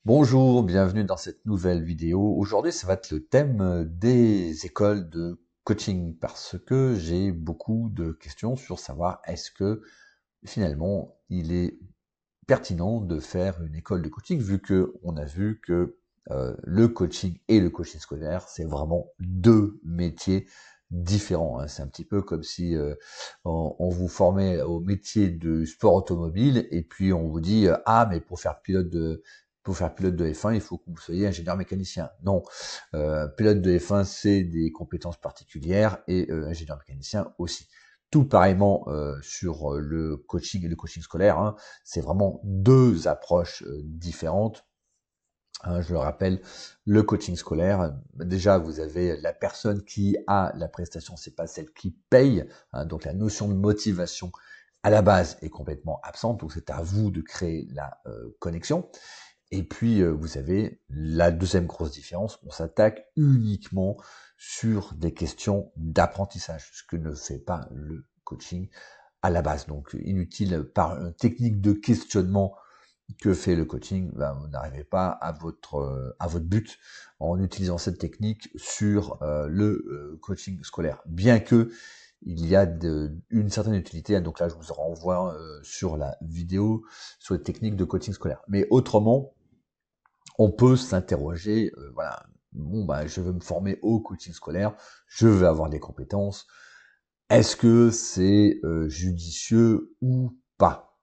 Bonjour, bienvenue dans cette nouvelle vidéo. Aujourd'hui, ça va être le thème des écoles de coaching parce que j'ai beaucoup de questions sur savoir est-ce que finalement il est pertinent de faire une école de coaching vu que on a vu que le coaching et le coaching scolaire, c'est vraiment deux métiers différents, hein. C'est un petit peu comme si on vous formait au métier de sport automobile et puis on vous dit ah mais pour faire pilote de F1, il faut que vous soyez ingénieur mécanicien. Non, pilote de F1, c'est des compétences particulières et ingénieur mécanicien aussi. Tout pareillement sur le coaching et le coaching scolaire, hein, c'est vraiment deux approches différentes. Hein, je le rappelle, le coaching scolaire, déjà vous avez la personne qui a la prestation, c'est pas celle qui paye, hein, donc la notion de motivation à la base est complètement absente, donc c'est à vous de créer la connexion. Et puis, vous avez la deuxième grosse différence, on s'attaque uniquement sur des questions d'apprentissage, ce que ne fait pas le coaching à la base. Donc, inutile par une technique de questionnement que fait le coaching, ben, vous n'arrivez pas à votre but en utilisant cette technique sur le coaching scolaire. Bien que il y a une certaine utilité, hein, donc là je vous renvoie sur la vidéo sur les techniques de coaching scolaire. Mais autrement, on peut s'interroger, voilà, bon bah je veux me former au coaching scolaire, je veux avoir des compétences, est-ce que c'est judicieux ou pas?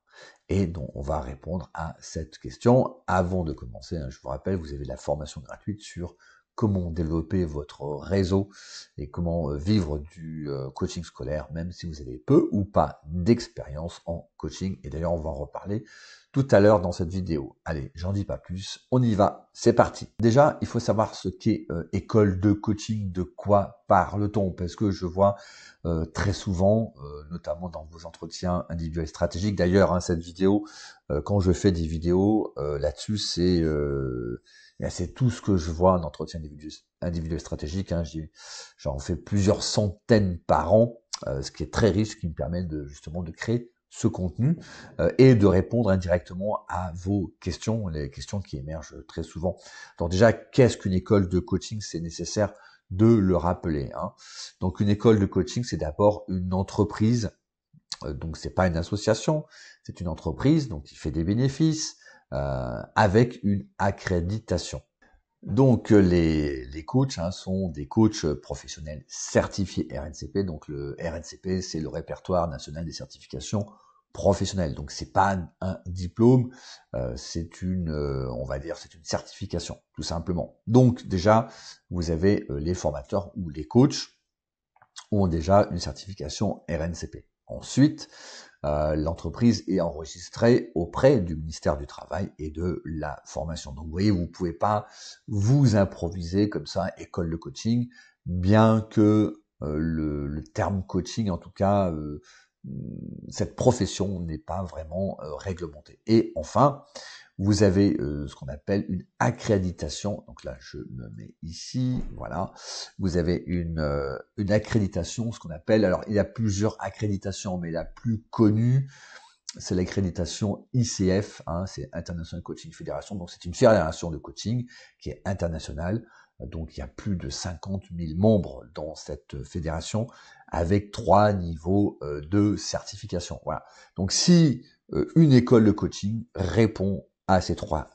Et donc on va répondre à cette question. Avant de commencer, hein, je vous rappelle, vous avez la formation gratuite sur comment développer votre réseau et comment vivre du coaching scolaire, même si vous avez peu ou pas d'expérience en coaching. Et d'ailleurs, on va en reparler tout à l'heure dans cette vidéo. Allez, j'en dis pas plus, on y va, c'est parti. Déjà, il faut savoir ce qu'est école de coaching, de quoi parle-t-on, parce que je vois très souvent, notamment dans vos entretiens individuels stratégiques. D'ailleurs, hein, cette vidéo, quand je fais des vidéos là-dessus, c'est tout ce que je vois en entretien individuel stratégique. Hein, j'en fais plusieurs centaines par an, ce qui est très riche, ce qui me permet de justement de créer ce contenu et de répondre indirectement à vos questions, les questions qui émergent très souvent. Donc déjà, qu'est-ce qu'une école de coaching? C'est nécessaire de le rappeler, hein. Donc une école de coaching, c'est d'abord une entreprise, donc c'est pas une association, c'est une entreprise donc qui fait des bénéfices avec une accréditation. Donc les coachs hein, sont des coachs professionnels certifiés RNCP. Donc le RNCP, c'est le répertoire national des certifications professionnelles. Donc c'est pas un diplôme, c'est on va dire, c'est une certification, tout simplement. Donc déjà, vous avez les formateurs ou les coachs ont déjà une certification RNCP. Ensuite, l'entreprise est enregistrée auprès du ministère du Travail et de la formation. Donc vous voyez, vous ne pouvez pas vous improviser comme ça, école de coaching, bien que le terme coaching, en tout cas, cette profession n'est pas vraiment réglementée. Et enfin, vous avez ce qu'on appelle une accréditation. Donc là, je me mets ici, voilà. Vous avez une accréditation, ce qu'on appelle, alors il y a plusieurs accréditations, mais la plus connue, c'est l'accréditation ICF, hein, c'est International Coaching Federation, donc c'est une fédération de coaching qui est internationale, donc il y a plus de 50 000 membres dans cette fédération, avec 3 niveaux de certification. Voilà. Donc si une école de coaching répond à ces 3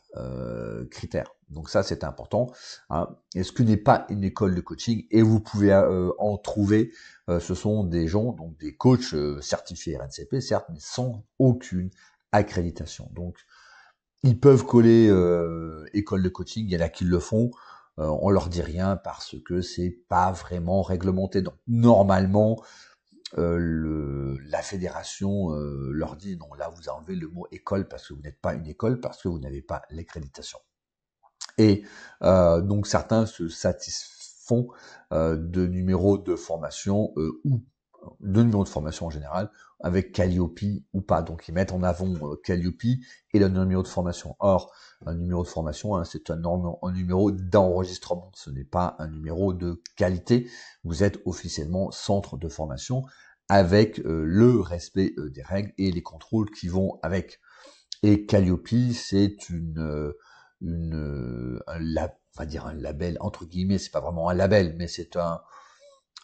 critères. Donc ça c'est important, hein. Et ce que n'est pas une école de coaching, et vous pouvez en trouver, ce sont des gens, donc des coachs certifiés RNCP, certes, mais sans aucune accréditation. Donc ils peuvent coller école de coaching, il y en a qui le font, on leur dit rien parce que c'est pas vraiment réglementé. Donc normalement, la fédération leur dit non, là vous enlevez le mot école parce que vous n'êtes pas une école, parce que vous n'avez pas l'accréditation. Et donc certains se satisfont de numéros de formation ou de numéros de formation en général avec Calliope ou pas. Donc ils mettent en avant Calliope et le numéro de formation. Or, un numéro de formation, hein, c'est un numéro d'enregistrement. Ce n'est pas un numéro de qualité. Vous êtes officiellement centre de formation avec le respect des règles et les contrôles qui vont avec. Et Calliope, c'est on va dire un label entre guillemets, c'est pas vraiment un label, mais c'est un,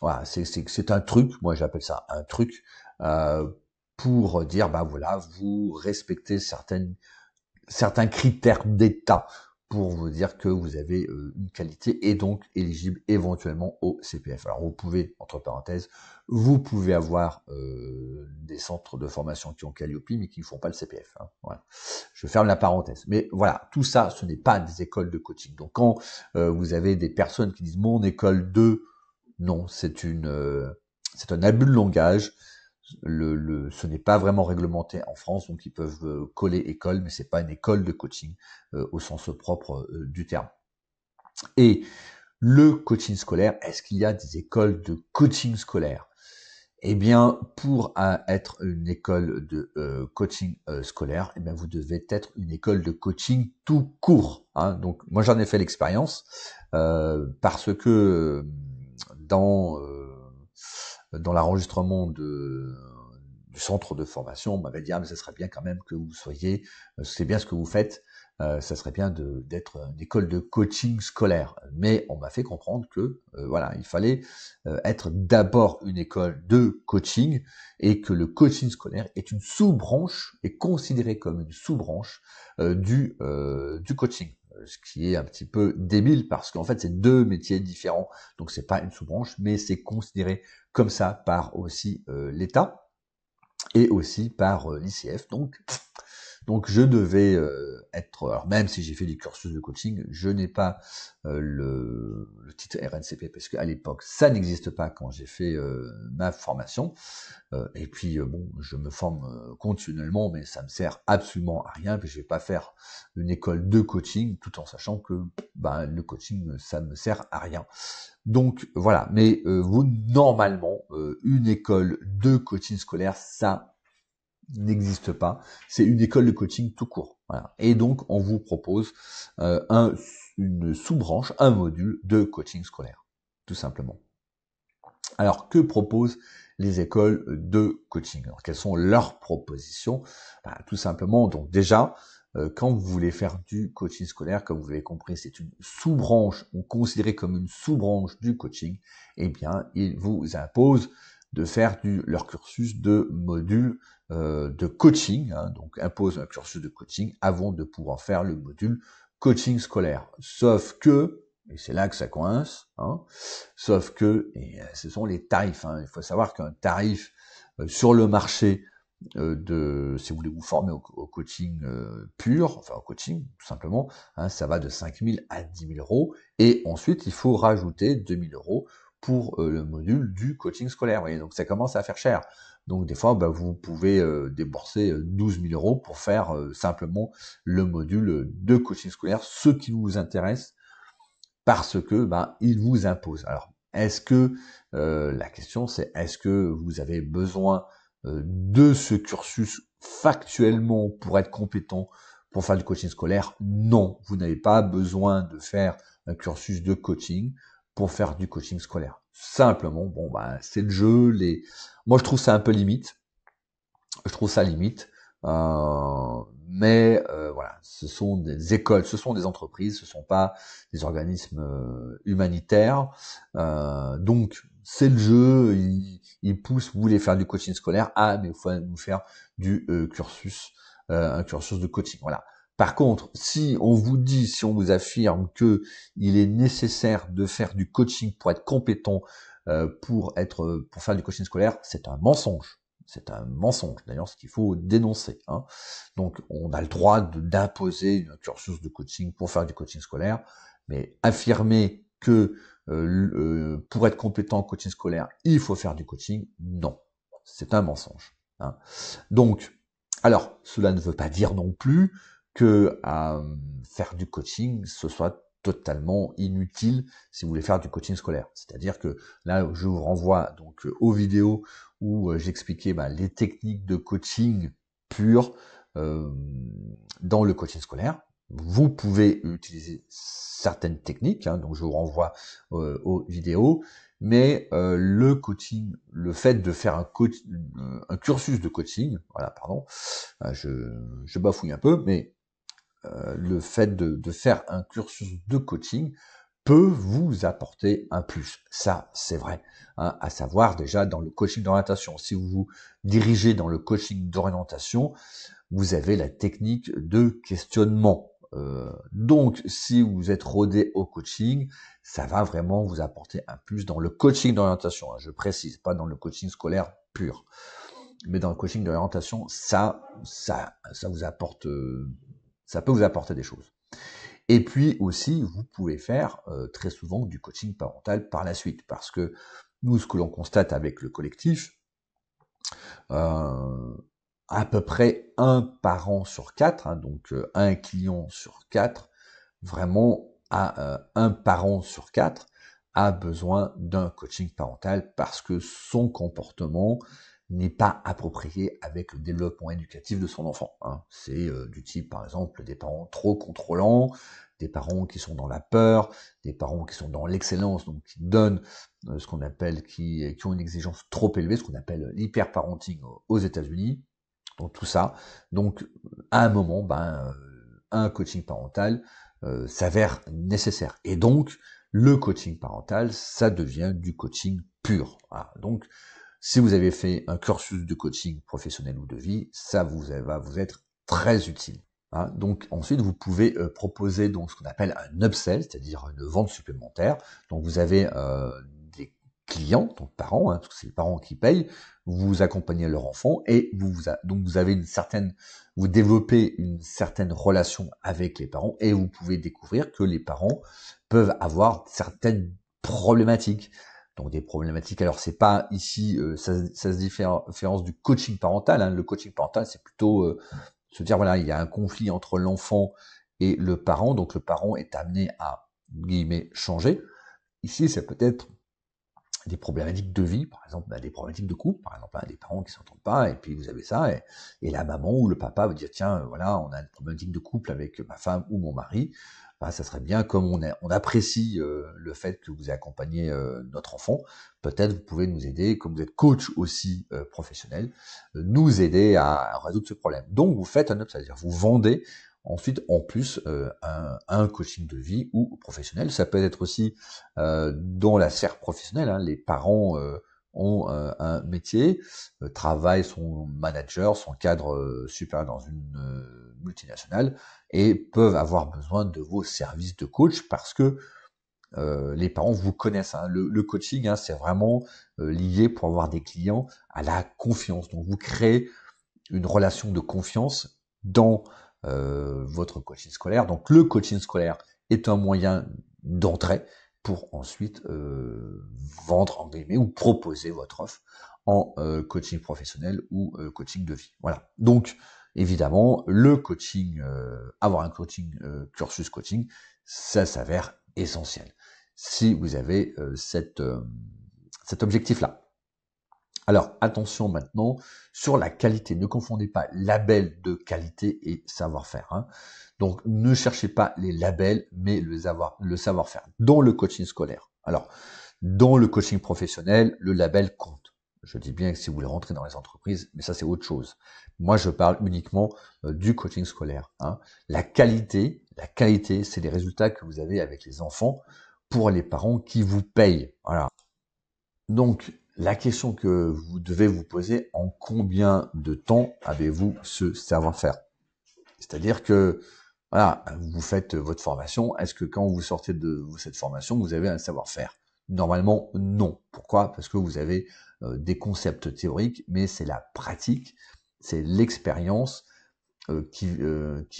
voilà, c'est un truc, moi j'appelle ça un truc, euh, pour dire, bah voilà, vous respectez certains critères d'état pour vous dire que vous avez une qualité et donc éligible éventuellement au CPF. Alors vous pouvez, entre parenthèses, vous pouvez avoir des centres de formation qui ont Calliope mais qui ne font pas le CPF. Hein. Voilà. Je ferme la parenthèse. Mais voilà, tout ça, ce n'est pas des écoles de coaching. Donc quand vous avez des personnes qui disent mon école de, non, c'est un abus de langage. Ce n'est pas vraiment réglementé en France, donc ils peuvent coller école, mais c'est pas une école de coaching au sens propre du terme. Et le coaching scolaire, est-ce qu'il y a des écoles de coaching scolaire? Eh bien, pour être une école de coaching scolaire, eh bien, vous devez être une école de coaching tout court. Hein. Donc, moi, j'en ai fait l'expérience parce que dans l'enregistrement du centre de formation, on m'avait dit, ah, mais ça serait bien quand même que vous soyez, c'est bien ce que vous faites, ça serait bien d'être une école de coaching scolaire. Mais on m'a fait comprendre que, voilà, il fallait être d'abord une école de coaching et que le coaching scolaire est une sous-branche, est considéré comme une sous-branche du coaching. Ce qui est un petit peu débile parce qu'en fait c'est deux métiers différents, donc c'est pas une sous-branche, mais c'est considéré comme ça par aussi l'État et aussi par l'ICF. Donc je devais être, alors même si j'ai fait du cursus de coaching, je n'ai pas le titre RNCP parce qu'à l'époque ça n'existe pas quand j'ai fait ma formation. Et puis bon, je me forme continuellement, mais ça me sert absolument à rien. Puis je vais pas faire une école de coaching, tout en sachant que le coaching ça me sert à rien. Donc voilà. Mais vous normalement, une école de coaching scolaire, ça n'existe pas. C'est une école de coaching tout court. Voilà. Et donc on vous propose une sous-branche, un module de coaching scolaire, tout simplement. Alors, que proposent les écoles de coaching? Alors, quelles sont leurs propositions? Tout simplement, donc déjà, quand vous voulez faire du coaching scolaire, comme vous l'avez compris, c'est une sous-branche, ou considérée comme une sous-branche du coaching, eh bien, ils vous imposent de faire leur cursus de module de coaching, hein, donc impose un cursus de coaching avant de pouvoir faire le module coaching scolaire. Sauf que, et c'est là que ça coince, hein, sauf que, et ce sont les tarifs. Hein. Il faut savoir qu'un tarif sur le marché si vous voulez vous former au coaching pur, enfin au coaching tout simplement, hein, ça va de 5 000 à 10 000 euros. Et ensuite, il faut rajouter 2 000 euros pour le module du coaching scolaire. Vous voyez, donc ça commence à faire cher. Donc des fois, vous pouvez débourser 12 000 euros pour faire simplement le module de coaching scolaire, ce qui vous intéresse, parce que il vous impose. Alors, est-ce que la question c'est est-ce que vous avez besoin de ce cursus factuellement pour être compétent pour faire du coaching scolaire? Non, vous n'avez pas besoin de faire un cursus de coaching pour faire du coaching scolaire. Simplement, c'est le jeu. Moi, je trouve ça un peu limite. Je trouve ça limite. Mais voilà, ce sont des écoles, ce sont des entreprises, ce sont pas des organismes humanitaires. Donc c'est le jeu, ils poussent, vous voulez faire du coaching scolaire, mais il faut nous faire du cursus, un cursus de coaching. Voilà. Par contre, si on vous affirme que il est nécessaire de faire du coaching pour être compétent, pour faire du coaching scolaire, c'est un mensonge. C'est un mensonge, d'ailleurs, ce qu'il faut dénoncer. Hein. Donc, on a le droit d'imposer un cursus de coaching pour faire du coaching scolaire, mais affirmer que pour être compétent en coaching scolaire, il faut faire du coaching, non, c'est un mensonge. Hein. Donc, alors, cela ne veut pas dire non plus que faire du coaching, ce soit totalement inutile si vous voulez faire du coaching scolaire. C'est-à-dire que là, je vous renvoie donc aux vidéos où j'expliquais les techniques de coaching pur dans le coaching scolaire. Vous pouvez utiliser certaines techniques, hein, donc je vous renvoie aux vidéos, mais le coaching, le fait de faire un cursus de coaching, voilà, pardon, je bafouille un peu, mais le fait de faire un cursus de coaching peut vous apporter un plus. Ça, c'est vrai. Hein, à savoir déjà dans le coaching d'orientation. Si vous vous dirigez dans le coaching d'orientation, vous avez la technique de questionnement. Donc, si vous êtes rodé au coaching, ça va vraiment vous apporter un plus dans le coaching d'orientation. Je précise, pas dans le coaching scolaire pur, mais dans le coaching d'orientation, ça vous apporte, ça peut vous apporter des choses. Et puis aussi, vous pouvez faire très souvent du coaching parental par la suite, parce que nous, ce que l'on constate avec le collectif, à peu près un parent sur quatre, hein, donc un client sur quatre, vraiment un parent sur quatre a besoin d'un coaching parental parce que son comportement n'est pas approprié avec le développement éducatif de son enfant. Hein. C'est du type, par exemple, des parents trop contrôlants, des parents qui sont dans la peur, des parents qui sont dans l'excellence, donc qui donnent ce qu'on appelle, qui ont une exigence trop élevée, ce qu'on appelle l'hyperparenting aux États-Unis. Donc tout ça. Donc à un moment, un coaching parental s'avère nécessaire. Et donc le coaching parental, ça devient du coaching pur. Voilà. Donc si vous avez fait un cursus de coaching professionnel ou de vie, ça va vous être très utile. Hein. Donc ensuite, vous pouvez proposer donc ce qu'on appelle un upsell, c'est-à-dire une vente supplémentaire. Donc vous avez des clients, donc parents, hein, parce que c'est les parents qui payent, vous accompagnez leur enfant et donc vous avez vous développez une certaine relation avec les parents et vous pouvez découvrir que les parents peuvent avoir certaines problématiques. Donc des problématiques. Alors c'est pas ici, ça se différence du coaching parental. Hein. Le coaching parental, c'est plutôt se dire voilà, il y a un conflit entre l'enfant et le parent, donc le parent est amené à guillemets changer. Ici, c'est peut-être des problématiques de vie, par exemple, des problématiques de couple, par exemple, des parents qui s'entendent pas, et puis vous avez ça, et la maman ou le papa va dire tiens, voilà, on a une problématique de couple avec ma femme ou mon mari. Ça serait bien, comme on apprécie le fait que vous accompagnez notre enfant, peut-être vous pouvez nous aider, comme vous êtes coach aussi professionnel, nous aider à résoudre ce problème. Donc vous faites un up, c'est-à-dire vous vendez ensuite en plus un coaching de vie ou professionnel. Ça peut être aussi dans la sphère professionnelle. Hein, les parents ont un métier, travaillent, son manager, son cadre supérieur dans une multinationale et peuvent avoir besoin de vos services de coach parce que les parents vous connaissent. Hein. Le coaching, hein, c'est vraiment lié pour avoir des clients à la confiance. Donc vous créez une relation de confiance dans votre coaching scolaire. Donc le coaching scolaire est un moyen d'entrée pour ensuite vendre en guillemets ou proposer votre offre en coaching professionnel ou coaching de vie. Voilà. Donc évidemment, le coaching, avoir un coaching cursus coaching, ça s'avère essentiel si vous avez cet objectif-là. Alors attention maintenant sur la qualité, ne confondez pas label de qualité et savoir-faire. Hein. Donc ne cherchez pas les labels, mais le savoir-faire dans le coaching scolaire. Alors dans le coaching professionnel, le label compte. Je dis bien que si vous voulez rentrer dans les entreprises, mais ça c'est autre chose. Moi je parle uniquement du coaching scolaire. Hein. La qualité, c'est les résultats que vous avez avec les enfants pour les parents qui vous payent. Voilà. Donc, la question que vous devez vous poser, en combien de temps avez-vous ce savoir-faire? C'est-à-dire que, voilà, vous faites votre formation, est-ce que quand vous sortez de cette formation, vous avez un savoir-faire? Normalement, non. Pourquoi? Parce que vous avez des concepts théoriques, mais c'est la pratique, c'est l'expérience qui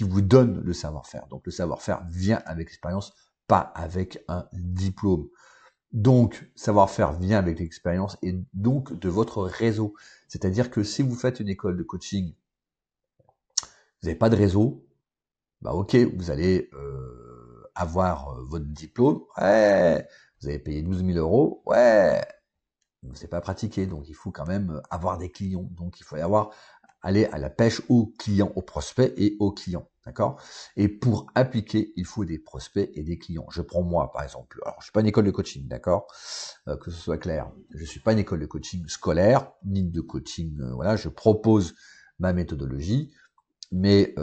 vous donne le savoir-faire. Donc, le savoir-faire vient avec l'expérience, pas avec un diplôme. Donc, savoir-faire vient avec l'expérience et donc de votre réseau. C'est-à-dire que si vous faites une école de coaching, vous n'avez pas de réseau, ok, vous allez avoir votre diplôme, ouais, vous avez payé 12 000 euros, ouais, vous n'avez pas pratiqué, donc il faut quand même avoir des clients. Donc il faut aller à la pêche aux clients, aux prospects et aux clients. D'accord? Et pour appliquer, il faut des prospects et des clients. Je prends moi, par exemple. Alors, je suis pas une école de coaching, d'accord? Que ce soit clair. Je suis pas une école de coaching scolaire, ni de coaching, voilà. Je propose ma méthodologie. Mais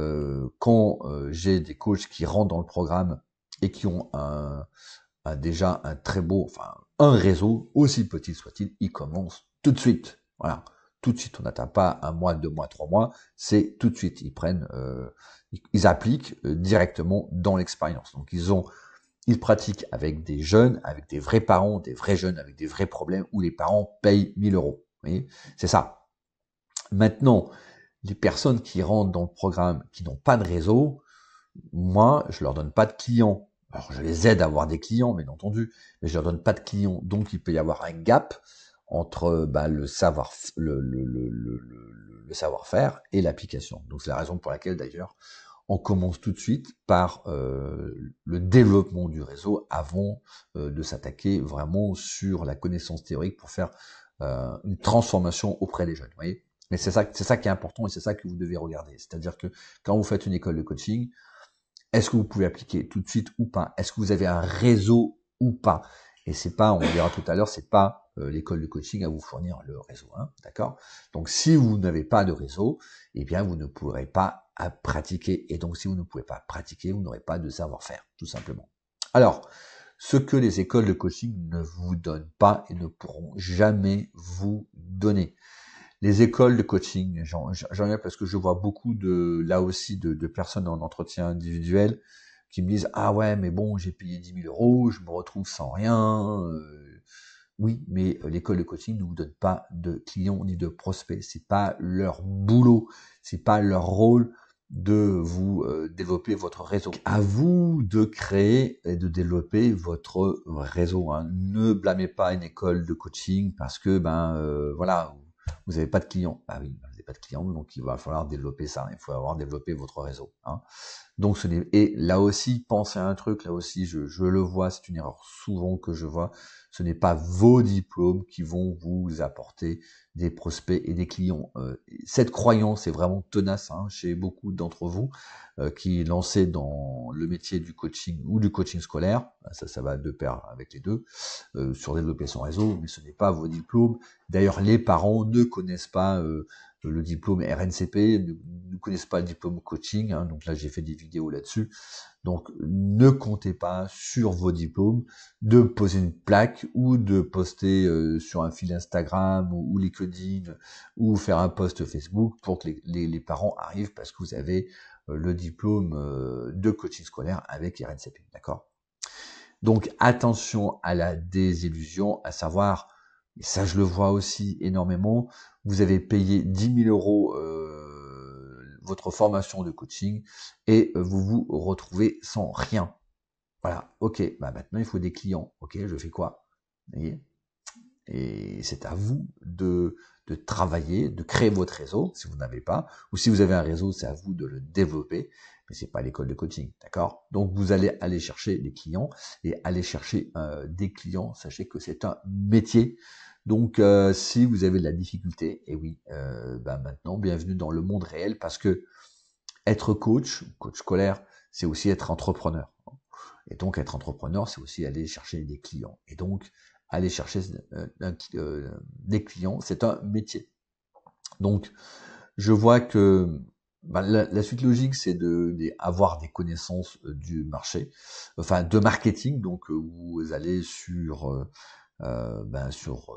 quand j'ai des coachs qui rentrent dans le programme et qui ont déjà un très beau, enfin un réseau, aussi petit soit-il, ils commencent tout de suite. Voilà, tout de suite. On n'atteint pas un mois, 2 mois, 3 mois, c'est tout de suite. Ils prennent, ils appliquent directement dans l'expérience. Donc ils pratiquent avec des jeunes, avec des vrais parents, des vrais jeunes, avec des vrais problèmes où les parents payent 1000 euros. Vous voyez, c'est ça. Maintenant, les personnes qui rentrent dans le programme, qui n'ont pas de réseau, moi, je leur donne pas de clients. Alors, je les aide à avoir des clients, bien entendu, mais je leur donne pas de clients. Donc, il peut y avoir un gap entre le le savoir-faire et l'application. Donc, c'est la raison pour laquelle, d'ailleurs, on commence tout de suite par le développement du réseau avant de s'attaquer vraiment sur la connaissance théorique pour faire une transformation auprès des jeunes. Vous voyez, mais c'est ça qui est important et c'est ça que vous devez regarder. C'est-à-dire que quand vous faites une école de coaching, est-ce que vous pouvez appliquer tout de suite ou pas? Est-ce que vous avez un réseau ou pas? Et c'est pas, on verra tout à l'heure, c'est pas l'école de coaching à vous fournir le réseau, hein, d'accord? Donc si vous n'avez pas de réseau, eh bien vous ne pourrez pas pratiquer. Et donc si vous ne pouvez pas pratiquer, vous n'aurez pas de savoir-faire, tout simplement. Alors, ce que les écoles de coaching ne vous donnent pas et ne pourront jamais vous donner. Les écoles de coaching, j'en ai parce que je vois beaucoup là aussi de personnes en entretien individuel qui me disent « Ah ouais, mais bon, j'ai payé 10 000 euros, je me retrouve sans rien. » Oui, mais l'école de coaching ne vous donne pas de clients ni de prospects. C'est pas leur boulot, c'est pas leur rôle de vous développer votre réseau. À vous de créer et de développer votre réseau, hein. Ne blâmez pas une école de coaching parce que voilà, vous n'avez pas de clients. Ah oui, vous n'avez pas de clients, donc il va falloir développer ça. Il faut avoir développé votre réseau, hein. Donc et là aussi, pensez à un truc, là aussi, je le vois, c'est une erreur souvent que je vois. Ce n'est pas vos diplômes qui vont vous apporter des prospects et des clients. Cette croyance est vraiment tenace, hein, chez beaucoup d'entre vous qui lancez dans le métier du coaching ou du coaching scolaire. Ça va de pair avec les deux, sur développer son réseau, mais ce n'est pas vos diplômes. D'ailleurs, les parents ne connaissent pas le diplôme RNCP, ne connaissent pas le diplôme coaching, hein, donc là j'ai fait des vidéos là-dessus. Donc ne comptez pas sur vos diplômes de poser une plaque ou de poster sur un fil Instagram ou LinkedIn ou faire un post Facebook pour que les parents arrivent parce que vous avez le diplôme de coaching scolaire avec RNCP, d'accord? Donc attention à la désillusion, à savoir, et ça je le vois aussi énormément, vous avez payé 10 000 euros votre formation de coaching et vous vous retrouvez sans rien. Voilà, ok, maintenant il faut des clients. Ok, je fais quoi? Vous voyez? Et c'est à vous de travailler, de créer votre réseau, si vous n'avez pas, ou si vous avez un réseau, c'est à vous de le développer, mais c'est pas l'école de coaching, d'accord? Donc vous allez aller chercher des clients, et aller chercher des clients, sachez que c'est un métier. Donc si vous avez de la difficulté, et oui, maintenant, bienvenue dans le monde réel, parce que être coach scolaire, c'est aussi être entrepreneur. Et donc, être entrepreneur, c'est aussi aller chercher des clients. Et donc, aller chercher des clients, c'est un métier. Donc, je vois que la suite logique, c'est avoir des connaissances du marché, enfin de marketing. Donc, vous allez sur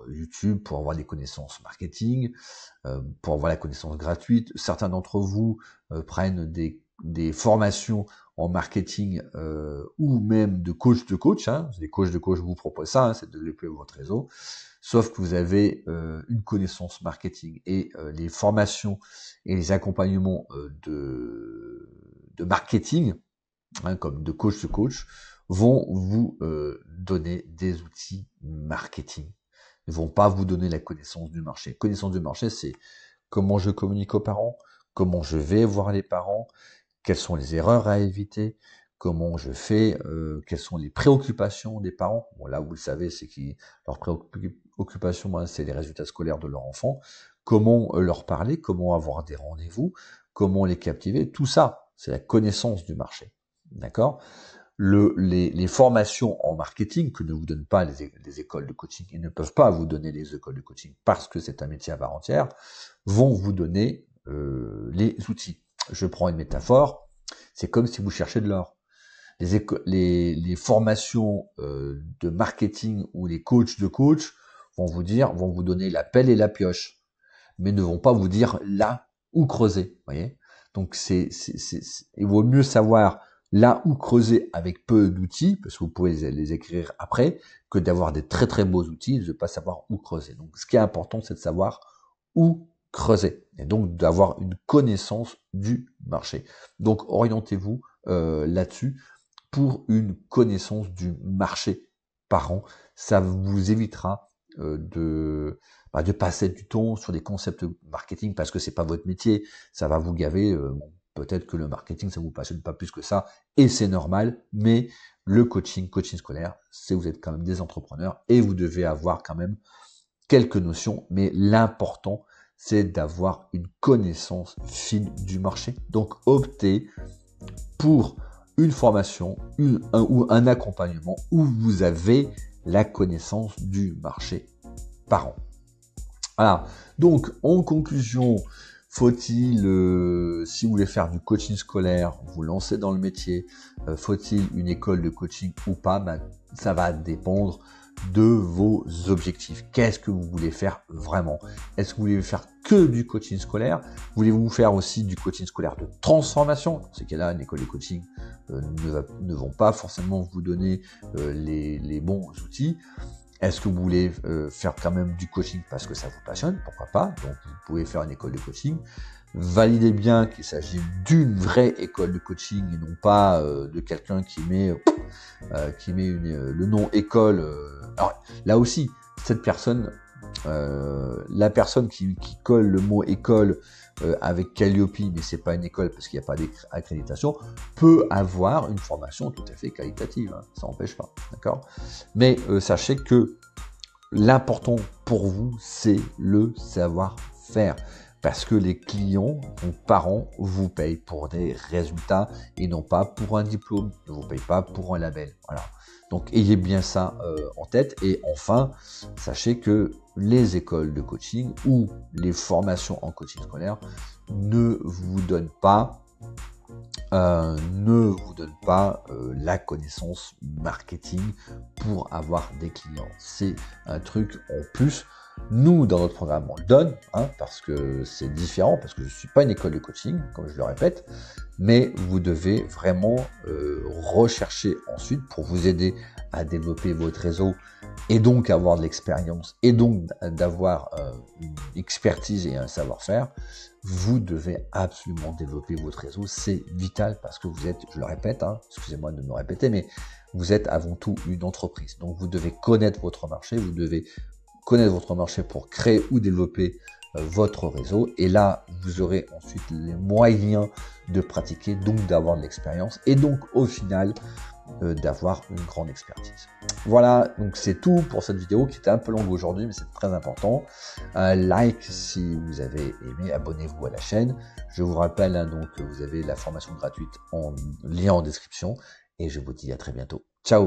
YouTube pour avoir des connaissances marketing, pour avoir la connaissance gratuite. Certains d'entre vous prennent des formations en marketing ou même de coach, hein. Les coachs de coach vous proposent ça, hein, c'est de développer votre réseau. Sauf que vous avez une connaissance marketing et les formations et les accompagnements de marketing, hein, comme de coach, vont vous donner des outils marketing. Ils vont pas vous donner la connaissance du marché. Connaissance du marché, c'est comment je communique aux parents, comment je vais voir les parents, quelles sont les erreurs à éviter, comment je fais, quelles sont les préoccupations des parents. Bon, là, vous le savez, c'est que leur préoccupation, c'est les résultats scolaires de leur enfant. Comment leur parler, comment avoir des rendez-vous, comment les captiver. Tout ça, c'est la connaissance du marché. D'accord? Les formations en marketing que ne vous donnent pas les écoles de coaching et ne peuvent pas vous donner les écoles de coaching parce que c'est un métier à part entière, vont vous donner les outils. je prends une métaphore, c'est comme si vous cherchez de l'or. Les formations de marketing ou les coachs de coach vont vous donner la pelle et la pioche, mais ne vont pas vous dire là où creuser, voyez. Donc il vaut mieux savoir là où creuser avec peu d'outils, parce que vous pouvez les écrire après, que d'avoir des très très beaux outils et de ne pas savoir où creuser. Donc ce qui est important, c'est de savoir où creuser, et donc d'avoir une connaissance du marché. Donc orientez-vous là-dessus pour une connaissance du marché par an. Ça vous évitera de passer du temps sur des concepts marketing parce que c'est pas votre métier, ça va vous gaver. Peut-être que le marketing, ça vous passionne pas plus que ça, et c'est normal, mais le coaching scolaire, c'est vous êtes quand même des entrepreneurs et vous devez avoir quand même quelques notions, mais l'important, c'est d'avoir une connaissance fine du marché. Donc optez pour une formation ou un accompagnement où vous avez la connaissance du marché par an. Voilà, donc en conclusion, faut-il, si vous voulez faire du coaching scolaire, vous lancer dans le métier, faut-il une école de coaching ou pas? Ça va dépendre de vos objectifs. Qu'est-ce que vous voulez faire vraiment? Est-ce que vous voulez faire que du coaching scolaire? Voulez-vous faire aussi du coaching scolaire de transformation? Dans ces cas-là, une école de coaching ne vont pas forcément vous donner les bons outils. Est-ce que vous voulez faire quand même du coaching parce que ça vous passionne? Pourquoi pas? Donc vous pouvez faire une école de coaching. Validez bien qu'il s'agit d'une vraie école de coaching et non pas de quelqu'un qui met le nom école. Alors là aussi, cette personne, la personne qui colle le mot école avec Calliope, mais c'est pas une école parce qu'il n'y a pas d'accréditation, peut avoir une formation tout à fait qualitative, hein, ça n'empêche pas, d'accord? Mais sachez que l'important pour vous, c'est le savoir-faire. Parce que les clients, donc parents, vous payent pour des résultats et non pas pour un diplôme, ne vous payent pas pour un label. Voilà. Donc ayez bien ça en tête. Et enfin, sachez que les écoles de coaching ou les formations en coaching scolaire ne vous donnent pas la connaissance marketing pour avoir des clients. C'est un truc en plus. Nous, dans notre programme, on le donne, hein, parce que c'est différent, parce que je ne suis pas une école de coaching, comme je le répète, mais vous devez vraiment rechercher ensuite pour vous aider à développer votre réseau et donc avoir de l'expérience et donc d'avoir une expertise et un savoir-faire. Vous devez absolument développer votre réseau, c'est vital parce que vous êtes, je le répète, hein, excusez-moi de me répéter, mais vous êtes avant tout une entreprise. Donc vous devez connaître votre marché, vous devez connaître votre marché pour créer ou développer votre réseau. Et là, vous aurez ensuite les moyens de pratiquer, donc d'avoir de l'expérience et donc au final d'avoir une grande expertise. Voilà, donc c'est tout pour cette vidéo qui était un peu longue aujourd'hui, mais c'est très important. Like si vous avez aimé, abonnez-vous à la chaîne. Je vous rappelle hein, donc que vous avez la formation gratuite en lien en description et je vous dis à très bientôt.